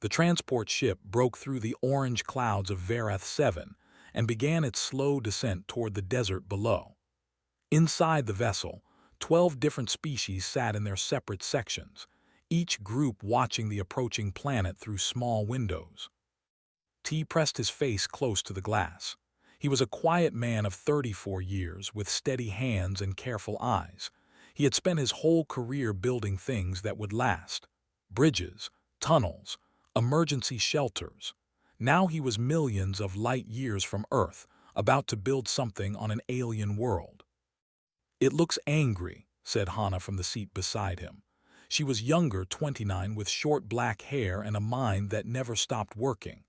The transport ship broke through the orange clouds of Verath 7 and began its slow descent toward the desert below. Inside the vessel, 12 different species sat in their separate sections, each group watching the approaching planet through small windows. T pressed his face close to the glass. He was a quiet man of 34 years with steady hands and careful eyes. He had spent his whole career building things that would last: bridges, tunnels, emergency shelters. Now he was millions of light years from Earth, about to build something on an alien world. "It looks angry," said Hannah from the seat beside him. She was younger, 29, with short black hair and a mind that never stopped working.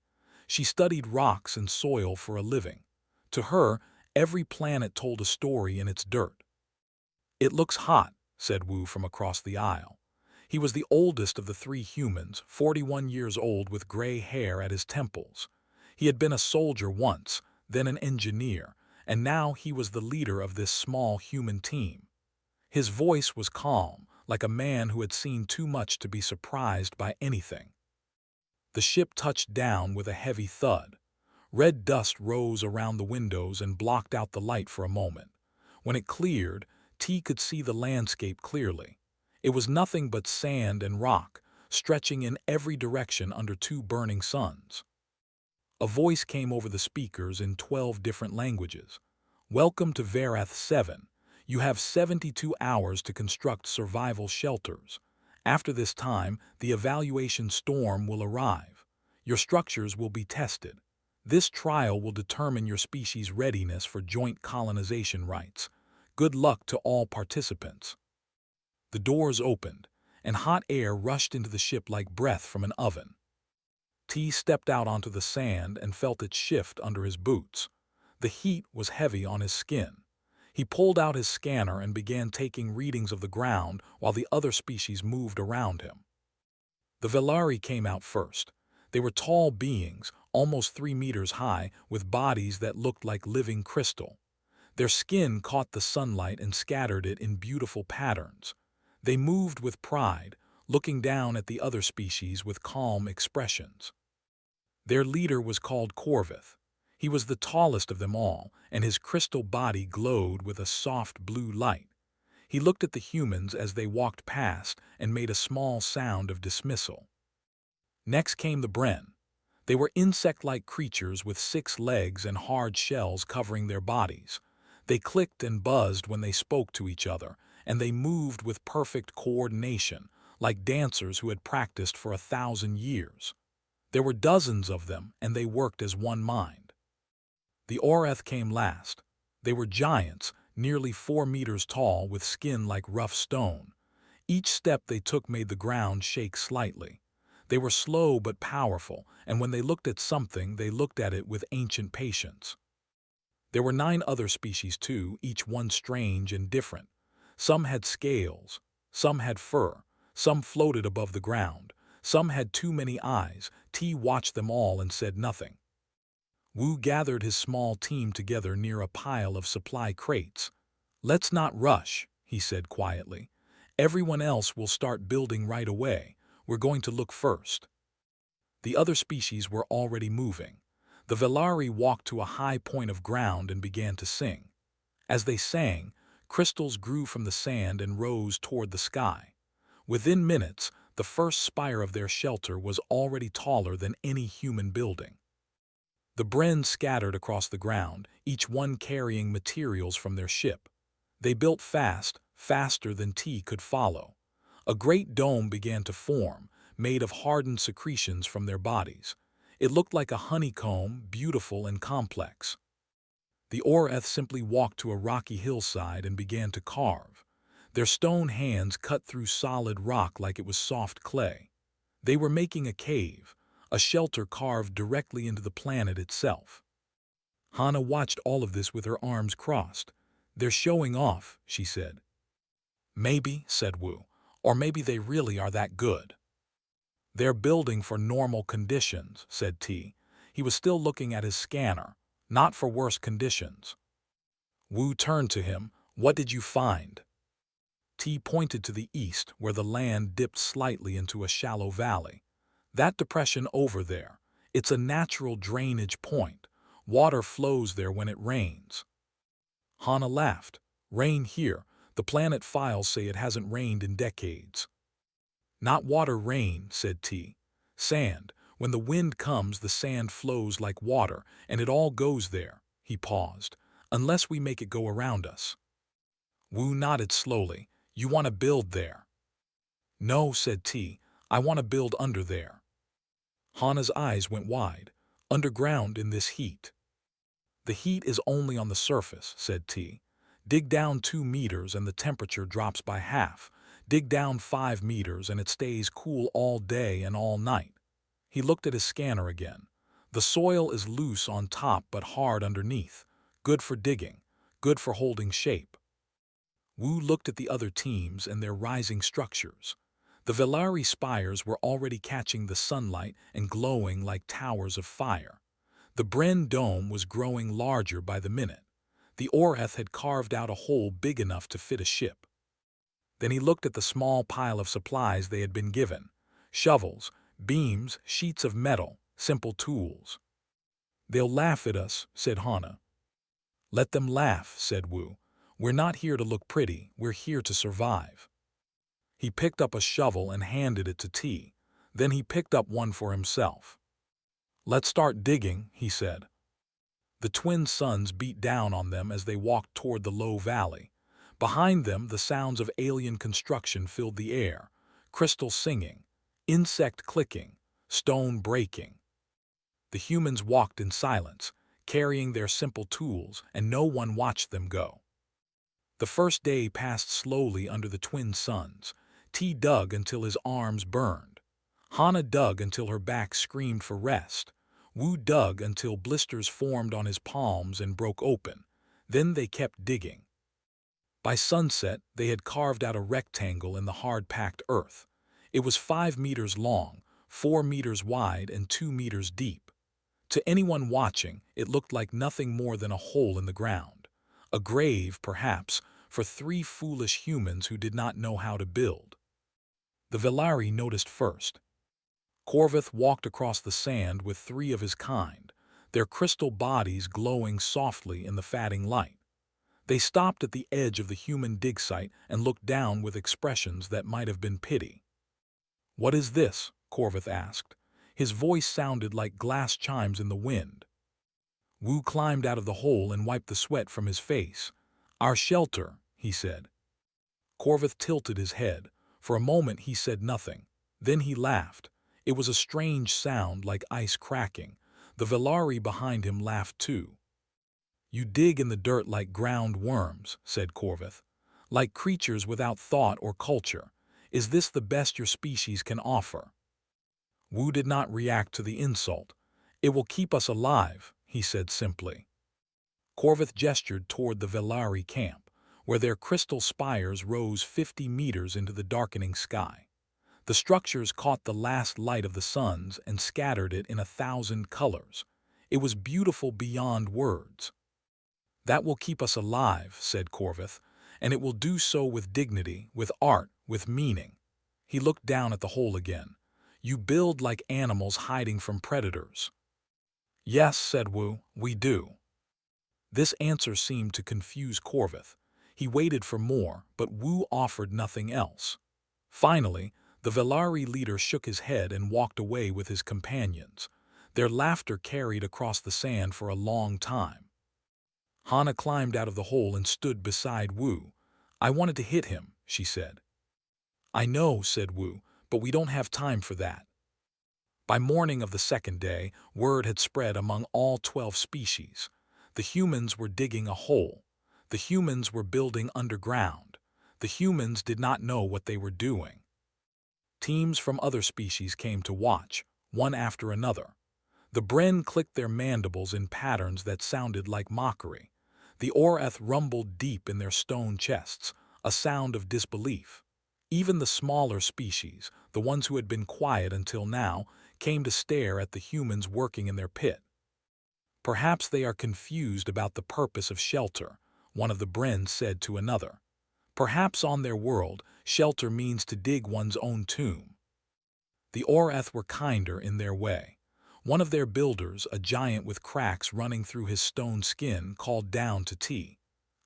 She studied rocks and soil for a living. To her, every planet told a story in its dirt. "It looks hot," said Wu from across the aisle. He was the oldest of the three humans, 41 years old with gray hair at his temples. He had been a soldier once, then an engineer, and now he was the leader of this small human team. His voice was calm, like a man who had seen too much to be surprised by anything. The ship touched down with a heavy thud. Red dust rose around the windows and blocked out the light for a moment. When it cleared, T could see the landscape clearly. It was nothing but sand and rock, stretching in every direction under two burning suns. A voice came over the speakers in 12 different languages. "Welcome to Verath 7. You have 72 hours to construct survival shelters. After this time, the evaluation storm will arrive. Your structures will be tested. This trial will determine your species' readiness for joint colonization rights. Good luck to all participants." The doors opened, and hot air rushed into the ship like breath from an oven. T stepped out onto the sand and felt it shift under his boots. The heat was heavy on his skin. He pulled out his scanner and began taking readings of the ground while the other species moved around him. The Velari came out first. They were tall beings, almost 3 meters high, with bodies that looked like living crystal. Their skin caught the sunlight and scattered it in beautiful patterns. They moved with pride, looking down at the other species with calm expressions. Their leader was called Corvith. He was the tallest of them all, and his crystal body glowed with a soft blue light. He looked at the humans as they walked past and made a small sound of dismissal. Next came the Bren. They were insect-like creatures with 6 legs and hard shells covering their bodies. They clicked and buzzed when they spoke to each other, and they moved with perfect coordination, like dancers who had practiced for 1,000 years. There were dozens of them, and they worked as one mind. The Oreth came last. They were giants, nearly 4 meters tall, with skin like rough stone. Each step they took made the ground shake slightly. They were slow but powerful, and when they looked at something, they looked at it with ancient patience. There were 9 other species too, each one strange and different. Some had scales, some had fur, some floated above the ground, some had too many eyes. T watched them all and said nothing. Wu gathered his small team together near a pile of supply crates. "Let's not rush," he said quietly. "Everyone else will start building right away. We're going to look first." The other species were already moving. The Velari walked to a high point of ground and began to sing. As they sang, crystals grew from the sand and rose toward the sky. Within minutes, the first spire of their shelter was already taller than any human building. The Bren scattered across the ground, each one carrying materials from their ship. They built fast, faster than T could follow. A great dome began to form, made of hardened secretions from their bodies. It looked like a honeycomb, beautiful and complex. The Oreth simply walked to a rocky hillside and began to carve. Their stone hands cut through solid rock like it was soft clay. They were making a cave, a shelter carved directly into the planet itself. Hannah watched all of this with her arms crossed. "They're showing off," she said. "Maybe," said Wu, "or maybe they really are that good." "They're building for normal conditions," said T. He was still looking at his scanner, "not for worse conditions." Wu turned to him. "What did you find?" T pointed to the east, where the land dipped slightly into a shallow valley. That depression over there, it's a natural drainage point. Water flows there when it rains. Hana laughed. Rain here. The planet files say it hasn't rained in decades. Not water rain, said T. Sand. When the wind comes, the sand flows like water, and it all goes there. He paused. Unless we make it go around us. Wu nodded slowly. You want to build there? No, said T. I want to build under there. Hana's eyes went wide. Underground in this heat. The heat is only on the surface, said T. Dig down 2 meters and the temperature drops by half. Dig down 5 meters and it stays cool all day and all night. He looked at his scanner again. The soil is loose on top but hard underneath. Good for digging. Good for holding shape. Wu looked at the other teams and their rising structures. The Velari spires were already catching the sunlight and glowing like towers of fire. The Bren dome was growing larger by the minute. The Oreth had carved out a hole big enough to fit a ship. Then he looked at the small pile of supplies they had been given. Shovels, beams, sheets of metal, simple tools. They'll laugh at us, said Hana. Let them laugh, said Wu. We're not here to look pretty, we're here to survive. He picked up a shovel and handed it to T. Then he picked up one for himself. Let's start digging, he said. The twin suns beat down on them as they walked toward the low valley. Behind them, the sounds of alien construction filled the air. Crystal singing, insect clicking, stone breaking. The humans walked in silence, carrying their simple tools, and no one watched them go. The first day passed slowly under the twin suns. T dug until his arms burned. Hana dug until her back screamed for rest. Wu dug until blisters formed on his palms and broke open. Then they kept digging. By sunset, they had carved out a rectangle in the hard-packed earth. It was 5 meters long, 4 meters wide, and 2 meters deep. To anyone watching, it looked like nothing more than a hole in the ground. A grave, perhaps, for 3 foolish humans who did not know how to build. The Velari noticed first. Corvith walked across the sand with 3 of his kind, their crystal bodies glowing softly in the fading light. They stopped at the edge of the human dig site and looked down with expressions that might have been pity. What is this? Corvith asked. His voice sounded like glass chimes in the wind. Wu climbed out of the hole and wiped the sweat from his face. Our shelter, he said. Corvith tilted his head. For a moment he said nothing. Then he laughed. It was a strange sound like ice cracking. The Velari behind him laughed too. You dig in the dirt like ground worms, said Corvith. Like creatures without thought or culture. Is this the best your species can offer? Wu did not react to the insult. It will keep us alive, he said simply. Corvith gestured toward the Velari camp, where their crystal spires rose 50 meters into the darkening sky. The structures caught the last light of the suns and scattered it in 1,000 colors. It was beautiful beyond words. That will keep us alive, said Corvith, and it will do so with dignity, with art, with meaning. He looked down at the hole again. You build like animals hiding from predators. Yes, said Wu, we do. This answer seemed to confuse Corvith. He waited for more, but Wu offered nothing else. Finally, the Velari leader shook his head and walked away with his companions. Their laughter carried across the sand for a long time. Hana climbed out of the hole and stood beside Wu. I wanted to hit him, she said. I know, said Wu, but we don't have time for that. By morning of the second day, word had spread among all 12 species. The humans were digging a hole. The humans were building underground. The humans did not know what they were doing. Teams from other species came to watch, one after another. The Bren clicked their mandibles in patterns that sounded like mockery. The Oreth rumbled deep in their stone chests, a sound of disbelief. Even the smaller species, the ones who had been quiet until now, came to stare at the humans working in their pit. Perhaps they are confused about the purpose of shelter, one of the Bren said to another. Perhaps on their world, shelter means to dig one's own tomb. The Oreth were kinder in their way. One of their builders, a giant with cracks running through his stone skin, called down to T.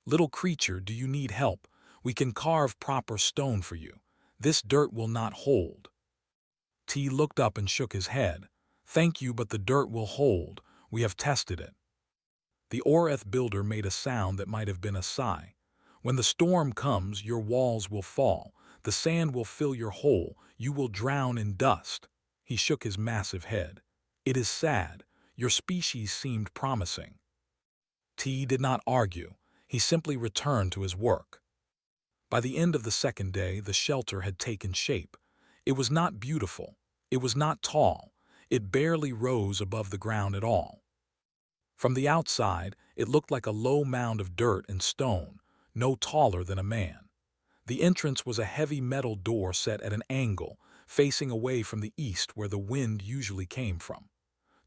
"Little creature, do you need help? We can carve proper stone for you. This dirt will not hold." T looked up and shook his head. "Thank you, but the dirt will hold. We have tested it." The Oreth builder made a sound that might have been a sigh. "When the storm comes, your walls will fall. The sand will fill your hole. You will drown in dust." He shook his massive head. "It is sad. Your species seemed promising." T did not argue. He simply returned to his work. By the end of the second day, the shelter had taken shape. It was not beautiful. It was not tall. It barely rose above the ground at all. From the outside, it looked like a low mound of dirt and stone, no taller than a man. The entrance was a heavy metal door set at an angle, facing away from the east where the wind usually came from.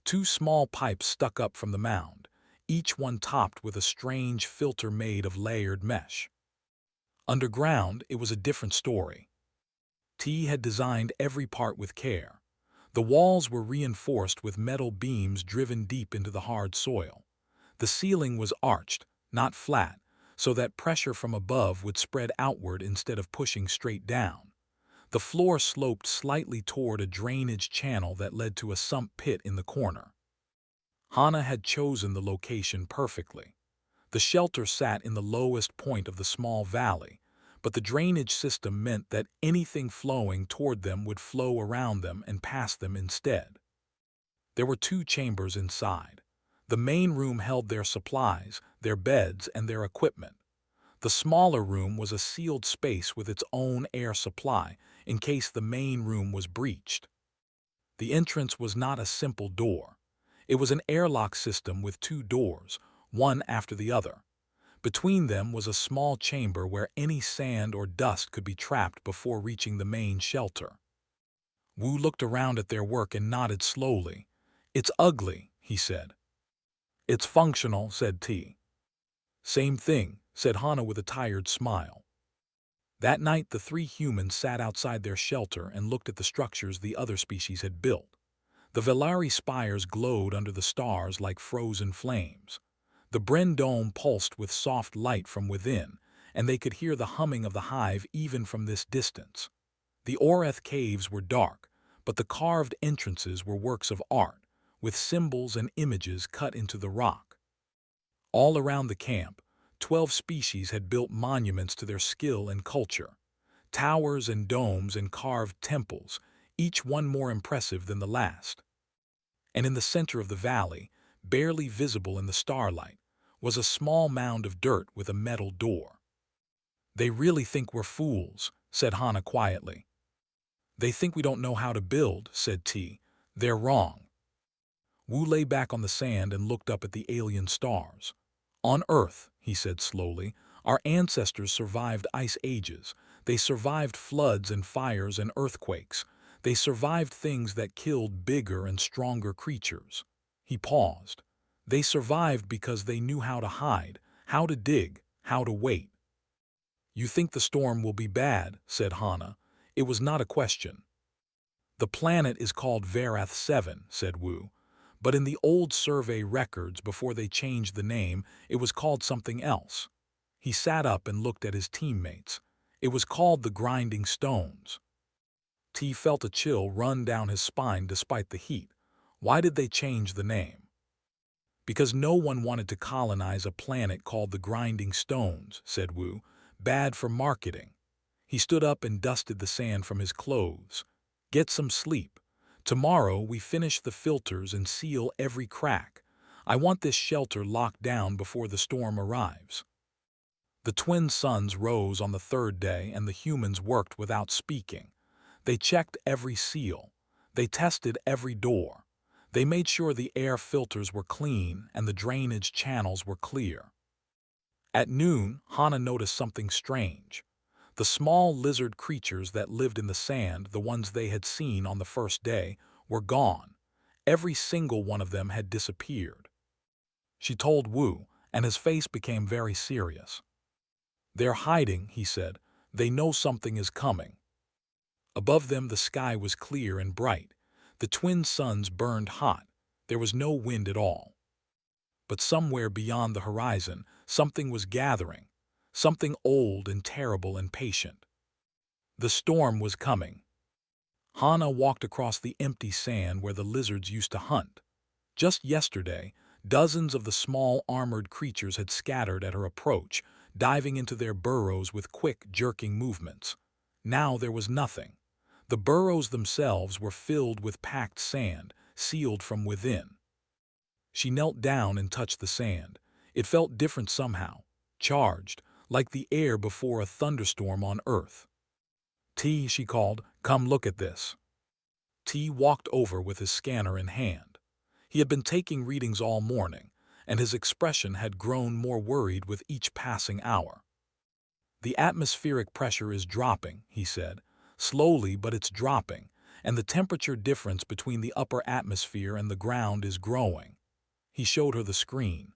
Two small pipes stuck up from the mound, each one topped with a strange filter made of layered mesh. Underground, it was a different story. T had designed every part with care. The walls were reinforced with metal beams driven deep into the hard soil. The ceiling was arched, not flat, so that pressure from above would spread outward instead of pushing straight down. The floor sloped slightly toward a drainage channel that led to a sump pit in the corner. Hana had chosen the location perfectly. The shelter sat in the lowest point of the small valley, but the drainage system meant that anything flowing toward them would flow around them and past them instead. There were two chambers inside. The main room held their supplies, their beds, and their equipment. The smaller room was a sealed space with its own air supply in case the main room was breached. The entrance was not a simple door. It was an airlock system with two doors, one after the other. Between them was a small chamber where any sand or dust could be trapped before reaching the main shelter. Wu looked around at their work and nodded slowly. "It's ugly," he said. "It's functional," said T. "Same thing," said Hana with a tired smile. That night the three humans sat outside their shelter and looked at the structures the other species had built. The Velari spires glowed under the stars like frozen flames. The Bren dome pulsed with soft light from within, and they could hear the humming of the hive even from this distance. The Oreth caves were dark, but the carved entrances were works of art, with symbols and images cut into the rock. All around the camp, 12 species had built monuments to their skill and culture. Towers and domes and carved temples, each one more impressive than the last. And in the center of the valley, barely visible in the starlight, was a small mound of dirt with a metal door. "They really think we're fools," said Hana quietly. "They think we don't know how to build," said T. "They're wrong." Wu lay back on the sand and looked up at the alien stars. "On Earth," he said slowly, "our ancestors survived ice ages. They survived floods and fires and earthquakes. They survived things that killed bigger and stronger creatures." He paused. "They survived because they knew how to hide, how to dig, how to wait." "You think the storm will be bad," said Hana. It was not a question. "The planet is called Verath 7, said Wu. "But in the old survey records before they changed the name, it was called something else." He sat up and looked at his teammates. "It was called the Grinding Stones." T felt a chill run down his spine despite the heat. Why did they change the name? "Because no one wanted to colonize a planet called the Grinding Stones," said Wu. "Bad for marketing." He stood up and dusted the sand from his clothes. "Get some sleep. Tomorrow we finish the filters and seal every crack. I want this shelter locked down before the storm arrives." The twin suns rose on the third day and the humans worked without speaking. They checked every seal. They tested every door. They made sure the air filters were clean and the drainage channels were clear. At noon, Hana noticed something strange. The small lizard creatures that lived in the sand, the ones they had seen on the first day, were gone. Every single one of them had disappeared. She told Wu, and his face became very serious. "They're hiding," he said. "They know something is coming." Above them the sky was clear and bright. The twin suns burned hot. There was no wind at all. But somewhere beyond the horizon, something was gathering, something old and terrible and patient. The storm was coming. Hana walked across the empty sand where the lizards used to hunt. Just yesterday, dozens of the small armored creatures had scattered at her approach, diving into their burrows with quick, jerking movements. Now there was nothing. The burrows themselves were filled with packed sand, sealed from within. She knelt down and touched the sand. It felt different somehow, charged, like the air before a thunderstorm on Earth. T, she called, come look at this. T walked over with his scanner in hand. He had been taking readings all morning, and his expression had grown more worried with each passing hour. The atmospheric pressure is dropping, he said. Slowly, but it's dropping, and the temperature difference between the upper atmosphere and the ground is growing. He showed her the screen.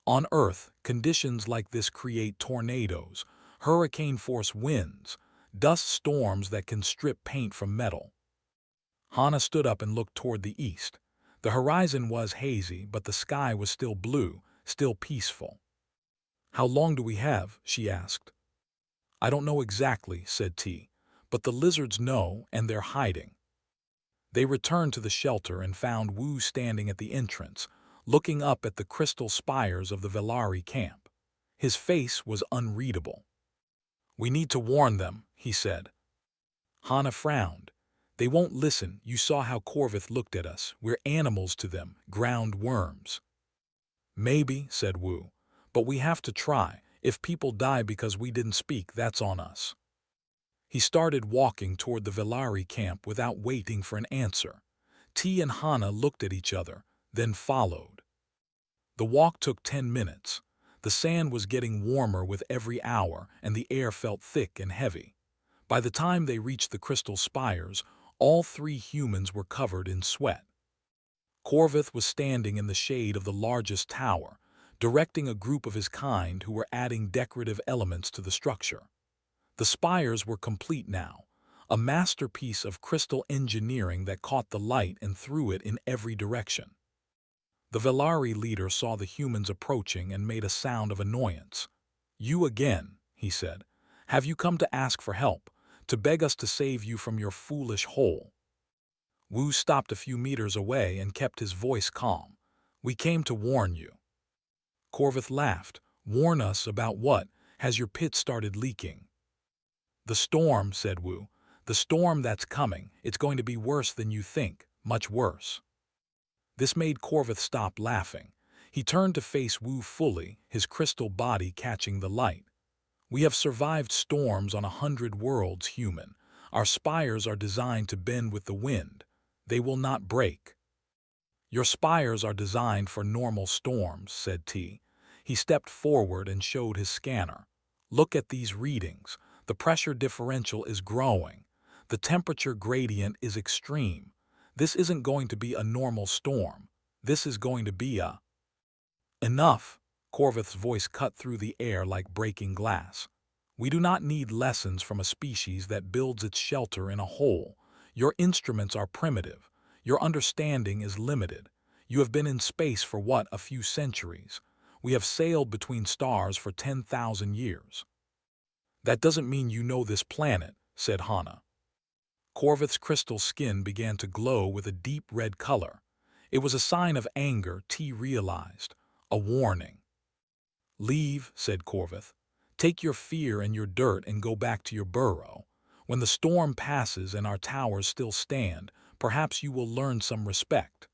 On Earth, conditions like this create tornadoes, hurricane-force winds, dust storms that can strip paint from metal. Hana stood up and looked toward the east. The horizon was hazy, but the sky was still blue, still peaceful. How long do we have? She asked. I don't know exactly, said T, but the lizards know and they're hiding. They returned to the shelter and found Wu standing at the entrance, looking up at the crystal spires of the Velari camp. His face was unreadable. We need to warn them, he said. Hana frowned. They won't listen. You saw how Corvith looked at us. We're animals to them, ground worms. Maybe, said Wu, but we have to try. If people die because we didn't speak, that's on us. He started walking toward the Velari camp without waiting for an answer. T and Hana looked at each other, then followed. The walk took 10 minutes. The sand was getting warmer with every hour, and the air felt thick and heavy. By the time they reached the crystal spires, all 3 humans were covered in sweat. Corvith was standing in the shade of the largest tower, directing a group of his kind who were adding decorative elements to the structure. The spires were complete now, a masterpiece of crystal engineering that caught the light and threw it in every direction. The Velari leader saw the humans approaching and made a sound of annoyance. You again, he said. Have you come to ask for help, to beg us to save you from your foolish hole? Wu stopped a few meters away and kept his voice calm. We came to warn you. Corvith laughed. Warn us about what? Has your pit started leaking? The storm, said Wu. The storm that's coming. It's going to be worse than you think, much worse. This made Corvith stop laughing. He turned to face Wu fully, his crystal body catching the light. We have survived storms on 100 worlds, human. Our spires are designed to bend with the wind. They will not break. Your spires are designed for normal storms, said T. He stepped forward and showed his scanner. Look at these readings. The pressure differential is growing. The temperature gradient is extreme. This isn't going to be a normal storm. This is going to be a... Enough! Corvith's voice cut through the air like breaking glass. We do not need lessons from a species that builds its shelter in a hole. Your instruments are primitive. Your understanding is limited. You have been in space for what, a few centuries? We have sailed between stars for 10,000 years. That doesn't mean you know this planet, said Hana. Corvith's crystal skin began to glow with a deep red color. It was a sign of anger, T realized. A warning. Leave, said Corvith. Take your fear and your dirt and go back to your burrow. When the storm passes and our towers still stand, perhaps you will learn some respect.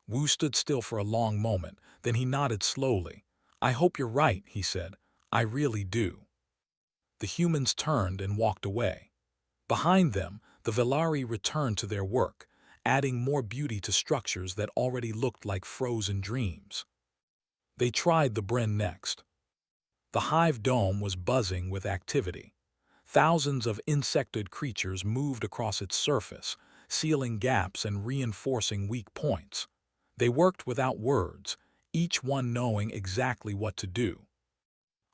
Wu stood still for a long moment, then he nodded slowly. I hope you're right, he said. I really do. The humans turned and walked away. Behind them, the Velari returned to their work, adding more beauty to structures that already looked like frozen dreams. They tried the Bren next. The hive dome was buzzing with activity. Thousands of insectoid creatures moved across its surface, sealing gaps and reinforcing weak points. They worked without words, each one knowing exactly what to do.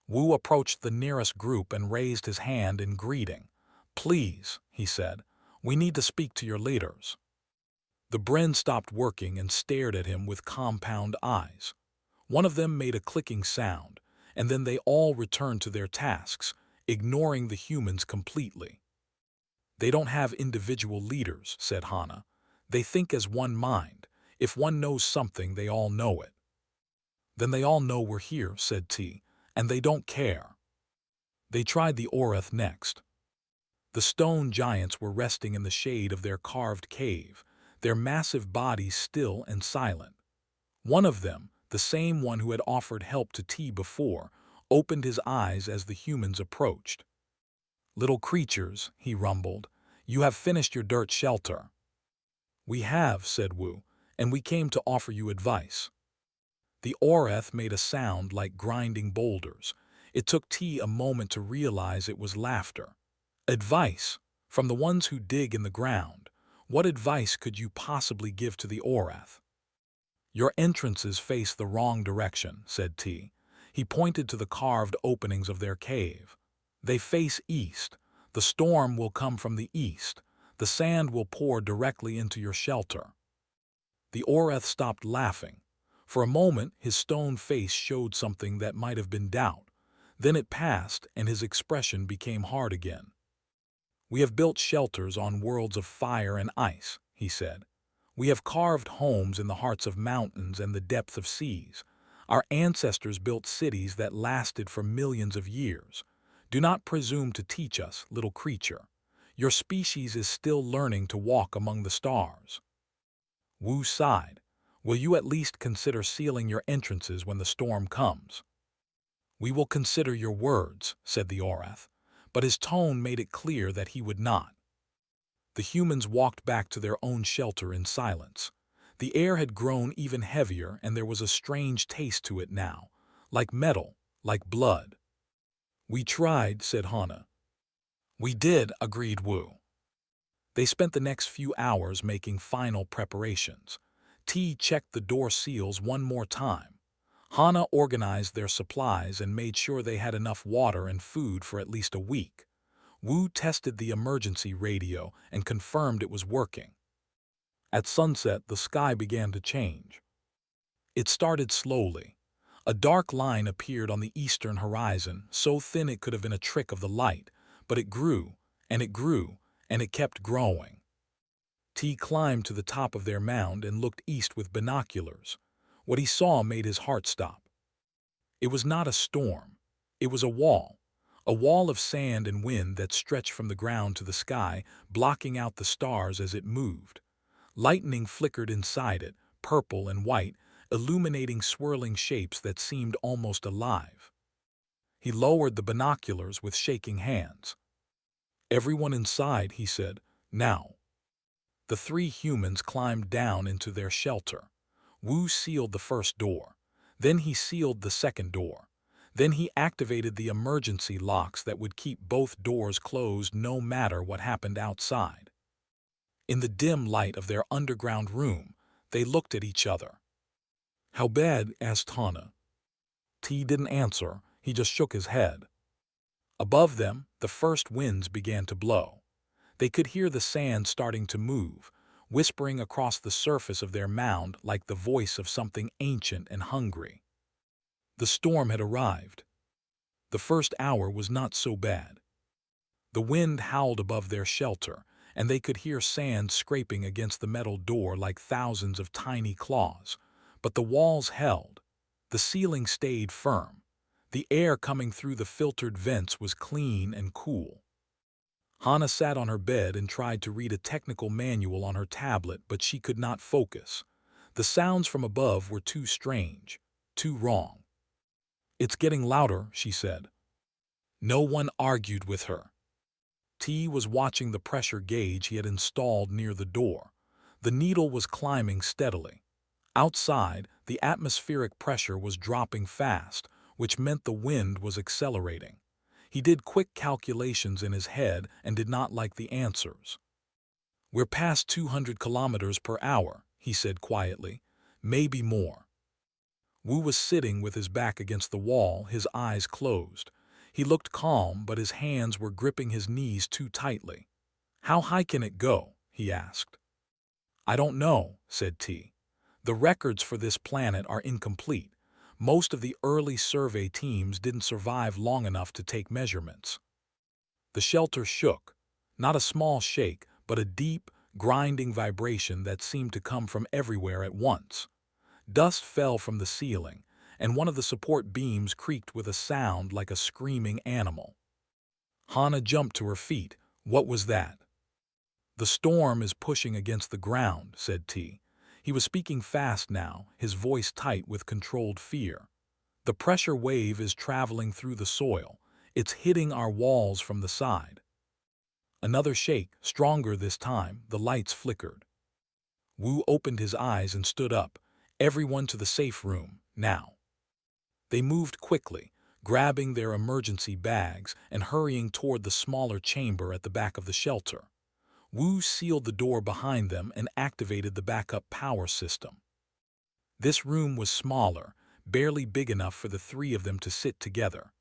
Wu approached the nearest group and raised his hand in greeting. Please, he said, We need to speak to your leaders." The Bren stopped working and stared at him with compound eyes. One of them made a clicking sound, and then they all returned to their tasks, ignoring the humans completely. "They don't have individual leaders," said Hana. "They think as one mind. If one knows something, they all know it." "Then they all know we're here," said T, "and they don't care." They tried the Orath next. The stone giants were resting in the shade of their carved cave, their massive bodies still and silent. One of them, the same one who had offered help to T before, opened his eyes as the humans approached. "Little creatures," he rumbled, "you have finished your dirt shelter." "We have," said Wu, "and we came to offer you advice." The Orath made a sound like grinding boulders. It took T a moment to realize it was laughter. "Advice? From the ones who dig in the ground. What advice could you possibly give to the Orath?" "Your entrances face the wrong direction," said T. He pointed to the carved openings of their cave. "They face east. The storm will come from the east. The sand will pour directly into your shelter." The Orath stopped laughing. For a moment, his stone face showed something that might have been doubt. Then it passed, and his expression became hard again. "We have built shelters on worlds of fire and ice," he said. "We have carved homes in the hearts of mountains and the depth of seas. Our ancestors built cities that lasted for millions of years. Do not presume to teach us, little creature. Your species is still learning to walk among the stars." Wu sighed. "Will you at least consider sealing your entrances when the storm comes?" "We will consider your words," said the Orath, but his tone made it clear that he would not. The humans walked back to their own shelter in silence. The air had grown even heavier, and there was a strange taste to it now, like metal, like blood. "We tried," said Hana. "We did," agreed Wu. They spent the next few hours making final preparations. T checked the door seals one more time. Hana organized their supplies and made sure they had enough water and food for at least a week. Wu tested the emergency radio and confirmed it was working. At sunset, the sky began to change. It started slowly. A dark line appeared on the eastern horizon, so thin it could have been a trick of the light, but it grew, and it grew, and it kept growing. T climbed to the top of their mound and looked east with binoculars. What he saw made his heart stop. It was not a storm. It was a wall of sand and wind that stretched from the ground to the sky, blocking out the stars as it moved. Lightning flickered inside it, purple and white, illuminating swirling shapes that seemed almost alive. He lowered the binoculars with shaking hands. "Everyone inside," he said, "now." The three humans climbed down into their shelter. Wu sealed the first door. Then he sealed the second door. Then he activated the emergency locks that would keep both doors closed no matter what happened outside. In the dim light of their underground room, they looked at each other. "How bad?" asked Hana. T didn't answer, he just shook his head. Above them, the first winds began to blow. They could hear the sand starting to move, whispering across the surface of their mound like the voice of something ancient and hungry. The storm had arrived. The first hour was not so bad. The wind howled above their shelter, and they could hear sand scraping against the metal door like thousands of tiny claws. But the walls held. The ceiling stayed firm. The air coming through the filtered vents was clean and cool. Hana sat on her bed and tried to read a technical manual on her tablet, but she could not focus. The sounds from above were too strange, too wrong. "It's getting louder," she said. No one argued with her. T was watching the pressure gauge he had installed near the door. The needle was climbing steadily. Outside, the atmospheric pressure was dropping fast, which meant the wind was accelerating. He did quick calculations in his head and did not like the answers. "We're past 200 kilometers per hour," he said quietly. "Maybe more." Wu was sitting with his back against the wall, his eyes closed. He looked calm, but his hands were gripping his knees too tightly. "How high can it go?" he asked. "I don't know," said T. "The records for this planet are incomplete. Most of the early survey teams didn't survive long enough to take measurements." The shelter shook, not a small shake, but a deep, grinding vibration that seemed to come from everywhere at once. Dust fell from the ceiling, and one of the support beams creaked with a sound like a screaming animal. Hana jumped to her feet. "What was that?" "The storm is pushing against the ground," said T. He was speaking fast now, his voice tight with controlled fear. "The pressure wave is traveling through the soil. It's hitting our walls from the side." Another shake, stronger this time, the lights flickered. Wu opened his eyes and stood up. "Everyone to the safe room, now." They moved quickly, grabbing their emergency bags and hurrying toward the smaller chamber at the back of the shelter. Wu sealed the door behind them and activated the backup power system. This room was smaller, barely big enough for the three of them to sit together.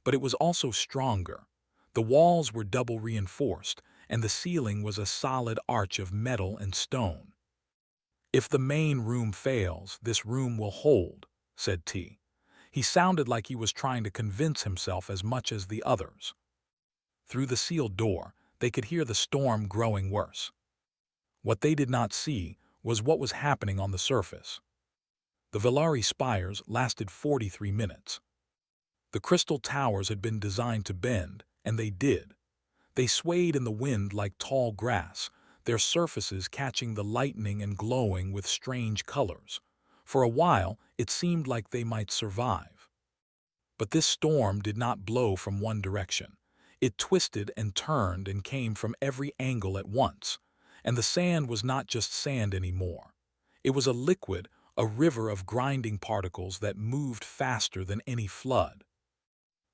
But it was also stronger. The walls were double reinforced, and the ceiling was a solid arch of metal and stone. "If the main room fails, this room will hold," said T. He sounded like he was trying to convince himself as much as the others. Through the sealed door, they could hear the storm growing worse. What they did not see was what was happening on the surface. The Velari spires lasted 43 minutes. The crystal towers had been designed to bend, and they did. They swayed in the wind like tall grass, their surfaces catching the lightning and glowing with strange colors. For a while, it seemed like they might survive. But this storm did not blow from one direction. It twisted and turned and came from every angle at once. And the sand was not just sand anymore. It was a liquid, a river of grinding particles that moved faster than any flood.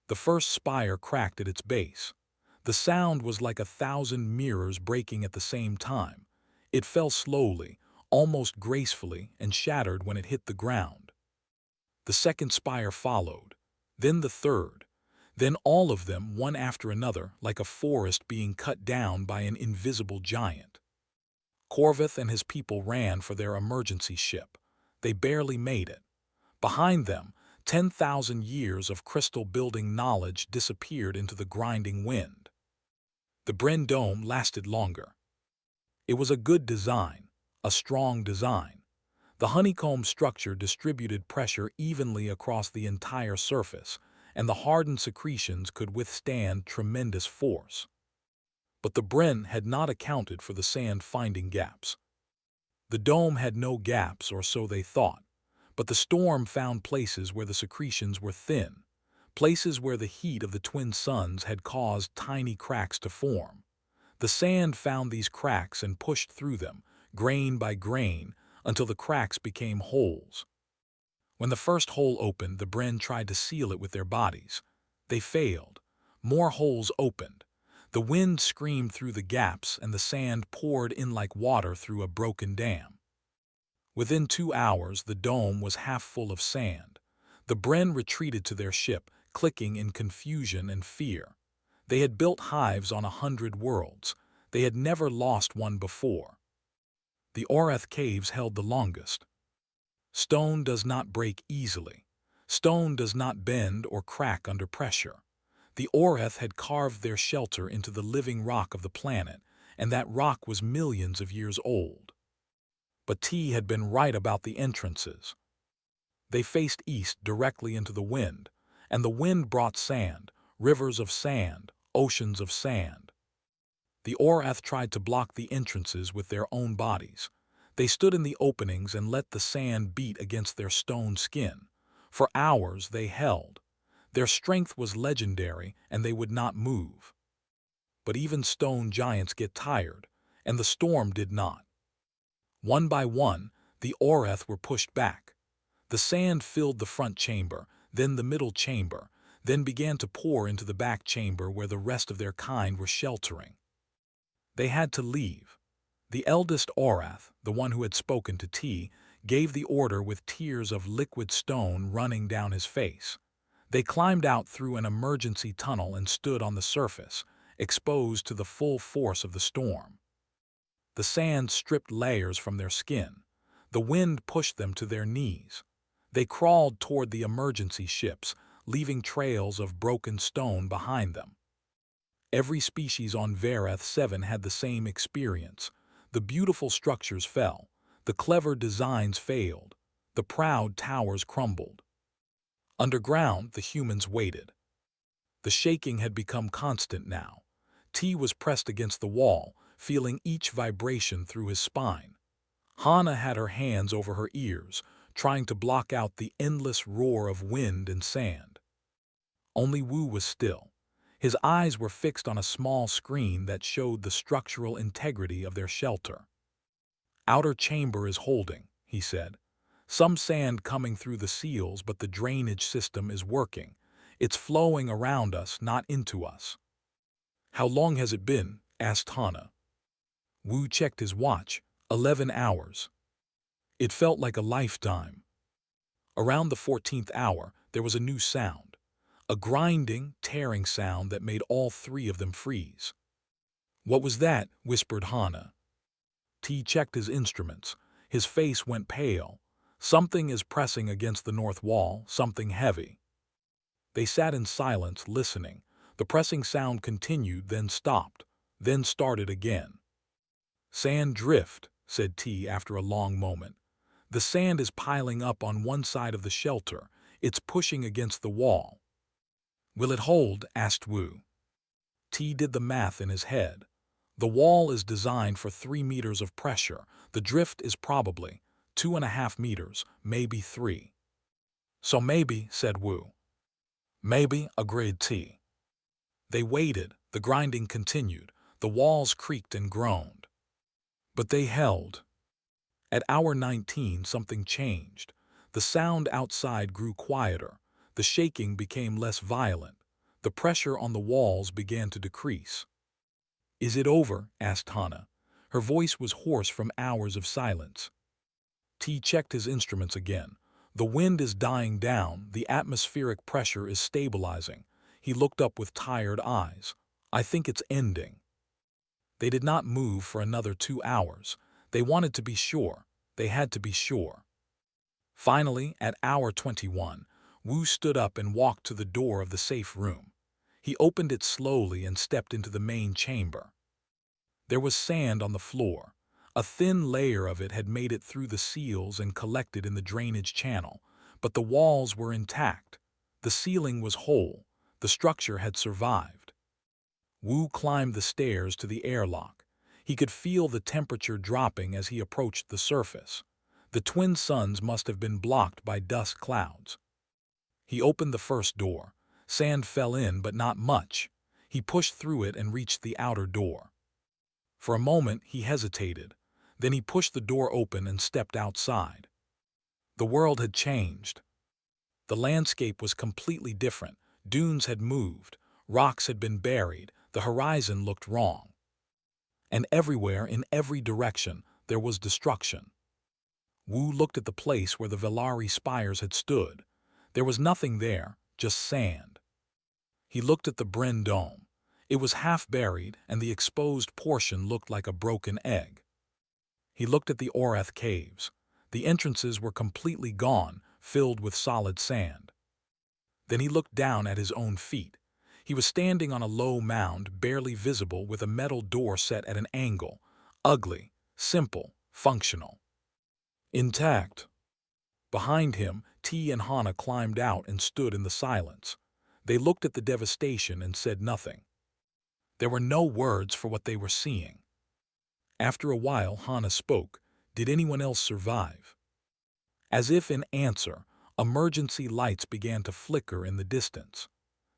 The first spire cracked at its base. The sound was like 1,000 mirrors breaking at the same time. It fell slowly, almost gracefully, and shattered when it hit the ground. The second spire followed, then the third, then all of them one after another like a forest being cut down by an invisible giant. Corvith and his people ran for their emergency ship. They barely made it. Behind them, 10,000 years of crystal-building knowledge disappeared into the grinding wind. The Bren Dome lasted longer. It was a good design, a strong design. The honeycomb structure distributed pressure evenly across the entire surface, and the hardened secretions could withstand tremendous force. But the Bren had not accounted for the sand-finding gaps. The dome had no gaps, or so they thought, but the storm found places where the secretions were thin, places where the heat of the twin suns had caused tiny cracks to form. The sand found these cracks and pushed through them, grain by grain, until the cracks became holes. When the first hole opened, the Bren tried to seal it with their bodies. They failed. More holes opened. The wind screamed through the gaps, and the sand poured in like water through a broken dam. Within 2 hours, the dome was half full of sand. The Bren retreated to their ship, clicking in confusion and fear. They had built hives on 100 worlds. They had never lost one before. The Orath caves held the longest. Stone does not break easily. Stone does not bend or crack under pressure. The Orath had carved their shelter into the living rock of the planet, and that rock was millions of years old. But T had been right about the entrances. They faced east directly into the wind, and the wind brought sand, rivers of sand, oceans of sand. The Orath tried to block the entrances with their own bodies. They stood in the openings and let the sand beat against their stone skin. For hours they held. Their strength was legendary, and they would not move. But even stone giants get tired, and the storm did not. One by one, the Orath were pushed back. The sand filled the front chamber, then the middle chamber, then began to pour into the back chamber where the rest of their kind were sheltering. They had to leave. The eldest Orath, the one who had spoken to T, gave the order with tears of liquid stone running down his face. They climbed out through an emergency tunnel and stood on the surface, exposed to the full force of the storm. The sand stripped layers from their skin. The wind pushed them to their knees. They crawled toward the emergency ships, leaving trails of broken stone behind them. Every species on Verath 7 had the same experience. The beautiful structures fell. The clever designs failed. The proud towers crumbled. Underground, the humans waited. The shaking had become constant now. T was pressed against the wall, feeling each vibration through his spine. Hana had her hands over her ears, trying to block out the endless roar of wind and sand. Only Wu was still. His eyes were fixed on a small screen that showed the structural integrity of their shelter. "Outer chamber is holding," he said. "Some sand coming through the seals, but the drainage system is working. It's flowing around us, not into us." "How long has it been?" asked Hana. Wu checked his watch. 11 hours. It felt like a lifetime. Around the 14th hour, there was a new sound. A grinding, tearing sound that made all three of them freeze. "What was that?" whispered Hana. T checked his instruments. His face went pale. "Something is pressing against the north wall, something heavy." They sat in silence, listening. The pressing sound continued, then stopped, then started again. "Sand drift," said T after a long moment. "The sand is piling up on one side of the shelter. It's pushing against the wall." "Will it hold?" asked Wu. T did the math in his head. "The wall is designed for 3 meters of pressure. The drift is probably 2.5 meters, maybe 3. "So maybe," said Wu. "Maybe," agreed T. They waited. The grinding continued. The walls creaked and groaned. But they held. At hour 19, something changed. The sound outside grew quieter. The shaking became less violent. The pressure on the walls began to decrease. "Is it over?" asked Hana. Her voice was hoarse from hours of silence. T checked his instruments again. "The wind is dying down. The atmospheric pressure is stabilizing." He looked up with tired eyes. "I think it's ending." They did not move for another 2 hours. They wanted to be sure. They had to be sure. Finally, at hour 21, Wu stood up and walked to the door of the safe room. He opened it slowly and stepped into the main chamber. There was sand on the floor. A thin layer of it had made it through the seals and collected in the drainage channel, but the walls were intact. The ceiling was whole. The structure had survived. Wu climbed the stairs to the airlock. He could feel the temperature dropping as he approached the surface. The twin suns must have been blocked by dust clouds. He opened the first door. Sand fell in, but not much. He pushed through it and reached the outer door. For a moment, he hesitated. Then he pushed the door open and stepped outside. The world had changed. The landscape was completely different. Dunes had moved. Rocks had been buried. The horizon looked wrong. And everywhere, in every direction, there was destruction. Wu looked at the place where the Velari spires had stood. There was nothing there, just sand. He looked at the Bryn dome. It was half buried, and the exposed portion looked like a broken egg. He looked at the Orath caves. The entrances were completely gone, filled with solid sand. Then he looked down at his own feet. He was standing on a low mound, barely visible, with a metal door set at an angle. Ugly, simple, functional. Intact. Behind him, T and Hana climbed out and stood in the silence. They looked at the devastation and said nothing. There were no words for what they were seeing. After a while, Hana spoke. "Did anyone else survive?" As if in answer, emergency lights began to flicker in the distance.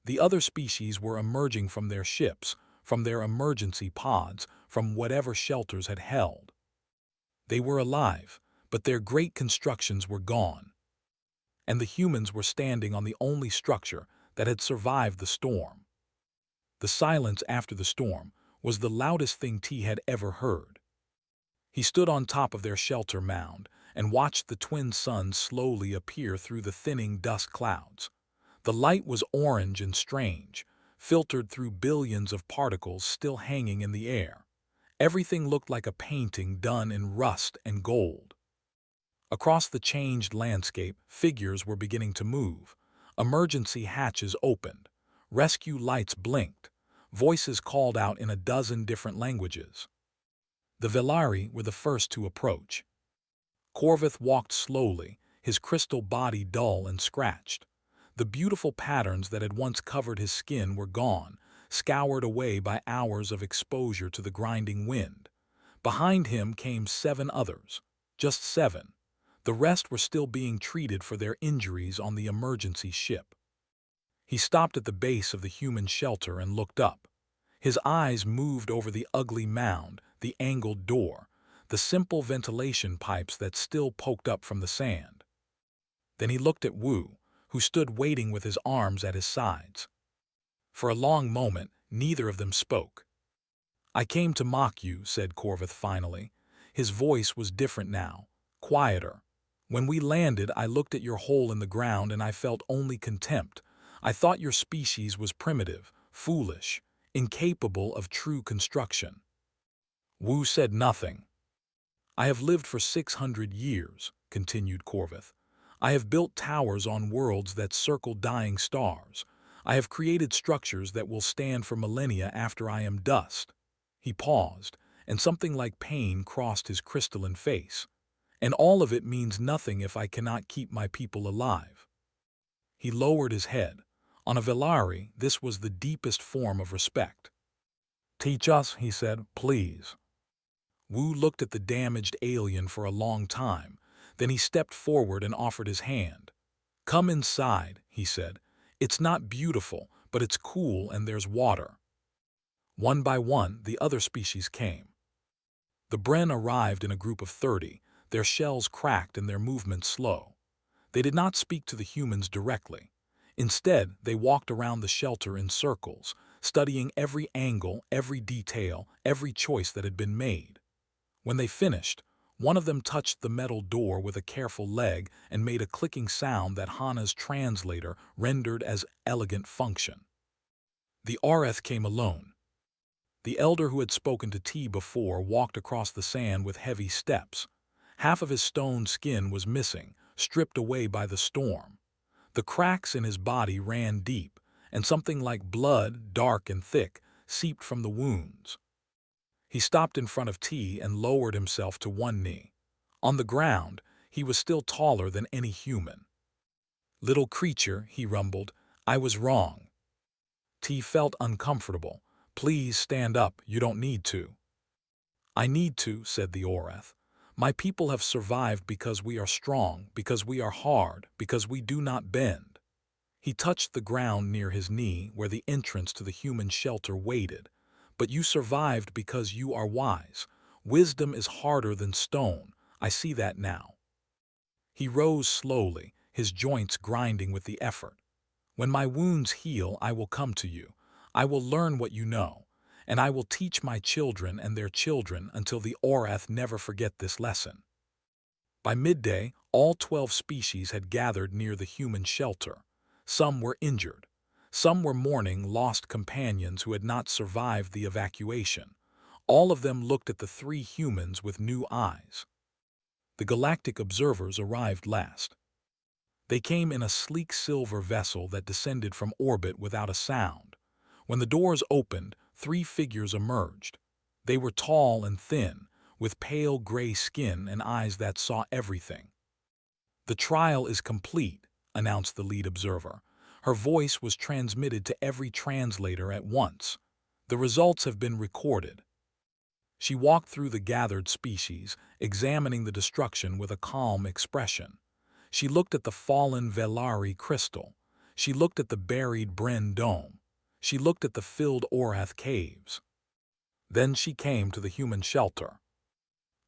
The other species were emerging from their ships, from their emergency pods, from whatever shelters had held. They were alive, but their great constructions were gone. And the humans were standing on the only structure that had survived the storm. The silence after the storm was the loudest thing T had ever heard. He stood on top of their shelter mound and watched the twin suns slowly appear through the thinning dust clouds. The light was orange and strange, filtered through billions of particles still hanging in the air. Everything looked like a painting done in rust and gold. Across the changed landscape, figures were beginning to move. Emergency hatches opened. Rescue lights blinked. Voices called out in a dozen different languages. The Velari were the first to approach. Corvith walked slowly, his crystal body dull and scratched. The beautiful patterns that had once covered his skin were gone, scoured away by hours of exposure to the grinding wind. Behind him came 7 others. Just 7. The rest were still being treated for their injuries on the emergency ship. He stopped at the base of the human shelter and looked up. His eyes moved over the ugly mound, the angled door, the simple ventilation pipes that still poked up from the sand. Then he looked at Wu, who stood waiting with his arms at his sides. For a long moment, neither of them spoke. "I came to mock you," said Corvith finally. His voice was different now, quieter. "When we landed, I looked at your hole in the ground and I felt only contempt. I thought your species was primitive, foolish, incapable of true construction." Wu said nothing. "I have lived for 600 years," continued Corvith. "I have built towers on worlds that circle dying stars. I have created structures that will stand for millennia after I am dust." He paused, and something like pain crossed his crystalline face. "And all of it means nothing if I cannot keep my people alive." He lowered his head. On a Velari, this was the deepest form of respect. "Teach us," he said, "please." Wu looked at the damaged alien for a long time. Then he stepped forward and offered his hand. "Come inside," he said. "It's not beautiful, but it's cool and there's water." One by one, the other species came. The Bren arrived in a group of 30, their shells cracked and their movements slow. They did not speak to the humans directly. Instead, they walked around the shelter in circles, studying every angle, every detail, every choice that had been made. When they finished, one of them touched the metal door with a careful leg and made a clicking sound that Hana's translator rendered as elegant function. The Areth came alone. The elder who had spoken to T before walked across the sand with heavy steps. Half of his stone skin was missing, stripped away by the storm. The cracks in his body ran deep, and something like blood, dark and thick, seeped from the wounds. He stopped in front of T and lowered himself to one knee. On the ground, he was still taller than any human. "Little creature," he rumbled, "I was wrong." T felt uncomfortable. "Please stand up, you don't need to." "I need to," said the Orath. "My people have survived because we are strong, because we are hard, because we do not bend." He touched the ground near his knee where the entrance to the human shelter waited. "But you survived because you are wise. Wisdom is harder than stone. I see that now." He rose slowly, his joints grinding with the effort. "When my wounds heal, I will come to you. I will learn what you know, and I will teach my children and their children until the Orath never forget this lesson." By midday, all 12 species had gathered near the human shelter. Some were injured. Some were mourning lost companions who had not survived the evacuation. All of them looked at the 3 humans with new eyes. The galactic observers arrived last. They came in a sleek silver vessel that descended from orbit without a sound. When the doors opened, 3 figures emerged. They were tall and thin, with pale gray skin and eyes that saw everything. "The trial is complete," announced the lead observer. Her voice was transmitted to every translator at once. "The results have been recorded." She walked through the gathered species, examining the destruction with a calm expression. She looked at the fallen Velari crystal. She looked at the buried Bren dome. She looked at the filled Orath caves. Then she came to the human shelter.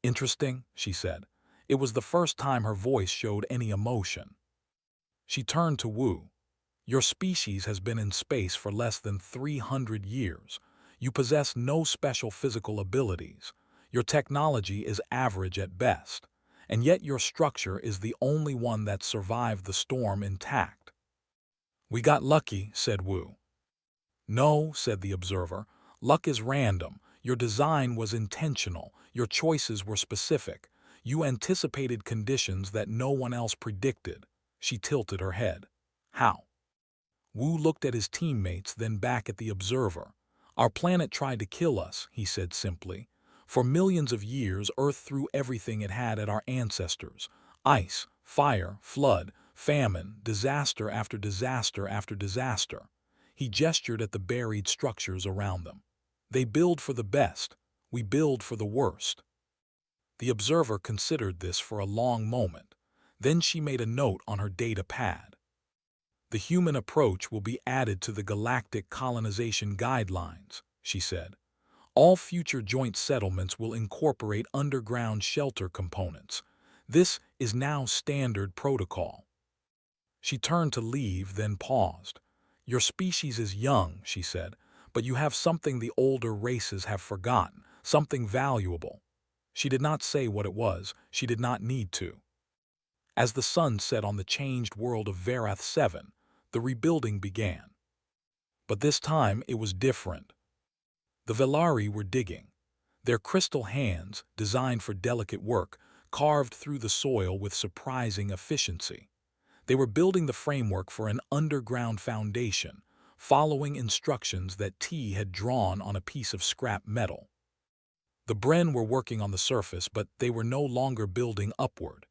"Interesting," she said. It was the first time her voice showed any emotion. She turned to Wu. "Your species has been in space for less than 300 years. You possess no special physical abilities. Your technology is average at best, and yet your structure is the only one that survived the storm intact." "We got lucky," said Wu. No, said the observer. Luck is random. Your design was intentional. Your choices were specific. You anticipated conditions that no one else predicted. She tilted her head. How? Wu looked at his teammates, then back at the observer. Our planet tried to kill us, he said simply. For millions of years, Earth threw everything it had at our ancestors. Ice, fire, flood, famine, disaster after disaster after disaster. He gestured at the buried structures around them. They build for the best. We build for the worst. The observer considered this for a long moment. Then she made a note on her data pad. The human approach will be added to the Galactic Colonization Guidelines, she said. All future joint settlements will incorporate underground shelter components. This is now standard protocol. She turned to leave, then paused. Your species is young, she said, but you have something the older races have forgotten, something valuable. She did not say what it was. She did not need to. As the sun set on the changed world of Verath 7, the rebuilding began. But this time it was different. The Velari were digging. Their crystal hands, designed for delicate work, carved through the soil with surprising efficiency. They were building the framework for an underground foundation, following instructions that T had drawn on a piece of scrap metal. The Bren were working on the surface, but they were no longer building upward.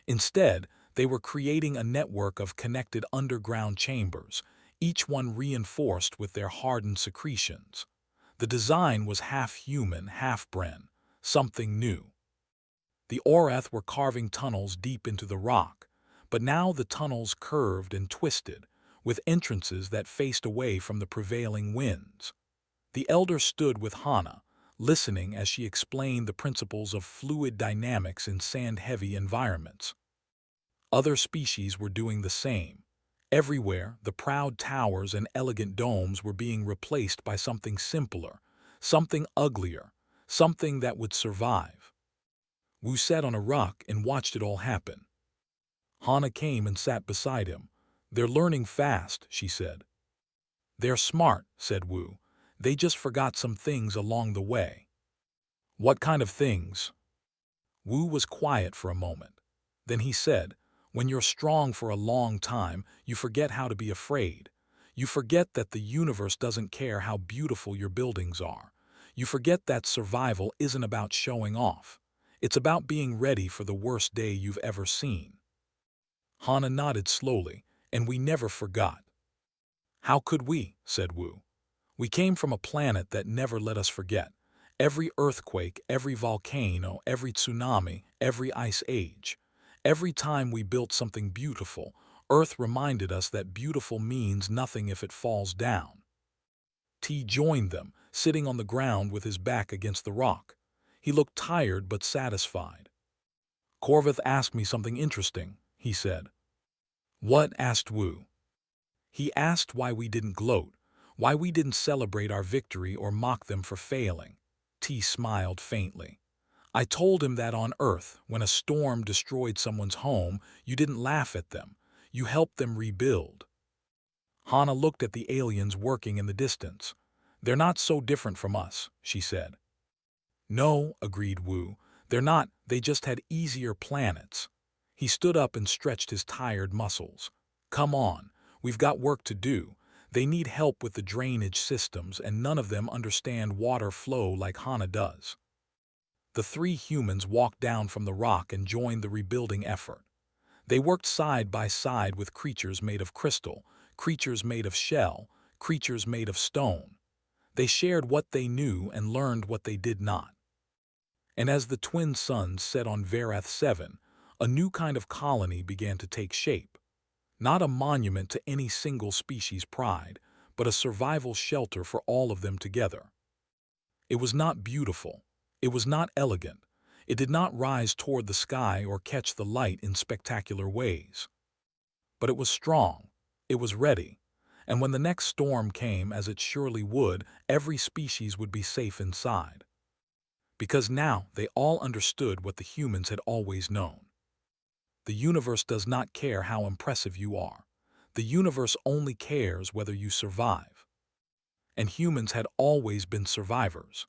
Instead, they were creating a network of connected underground chambers, each one reinforced with their hardened secretions. The design was half human, half Bren, something new. The Orath were carving tunnels deep into the rock, but now the tunnels curved and twisted, with entrances that faced away from the prevailing winds. The elder stood with Hana, listening as she explained the principles of fluid dynamics in sand-heavy environments. Other species were doing the same. Everywhere, the proud towers and elegant domes were being replaced by something simpler, something uglier, something that would survive. Wu sat on a rock and watched it all happen. Hana came and sat beside him. They're learning fast, she said. They're smart, said Wu. They just forgot some things along the way. What kind of things? Wu was quiet for a moment. Then he said, when you're strong for a long time, you forget how to be afraid. You forget that the universe doesn't care how beautiful your buildings are. You forget that survival isn't about showing off. It's about being ready for the worst day you've ever seen. Hana nodded slowly, and we never forgot. How could we? Said Wu. We came from a planet that never let us forget. Every earthquake, every volcano, every tsunami, every ice age. Every time we built something beautiful, Earth reminded us that beautiful means nothing if it falls down. T joined them, sitting on the ground with his back against the rock. He looked tired but satisfied. Corvith asked me something interesting, he said. What? Asked Wu. He asked why we didn't gloat, why we didn't celebrate our victory or mock them for failing. T smiled faintly. I told him that on Earth, when a storm destroyed someone's home, you didn't laugh at them. You helped them rebuild. Hana looked at the aliens working in the distance. They're not so different from us, she said. No, agreed Wu. They're not, they just had easier planets. He stood up and stretched his tired muscles. Come on, we've got work to do. They need help with the drainage systems, and none of them understand water flow like Hana does. The three humans walked down from the rock and joined the rebuilding effort. They worked side by side with creatures made of crystal, creatures made of shell, creatures made of stone. They shared what they knew and learned what they did not. And as the twin suns set on Verath 7, a new kind of colony began to take shape. Not a monument to any single species' pride, but a survival shelter for all of them together. It was not beautiful. It was not elegant. It did not rise toward the sky or catch the light in spectacular ways. But it was strong. It was ready. And when the next storm came, as it surely would, every species would be safe inside. Because now they all understood what the humans had always known. The universe does not care how impressive you are. The universe only cares whether you survive. and humans had always been survivors.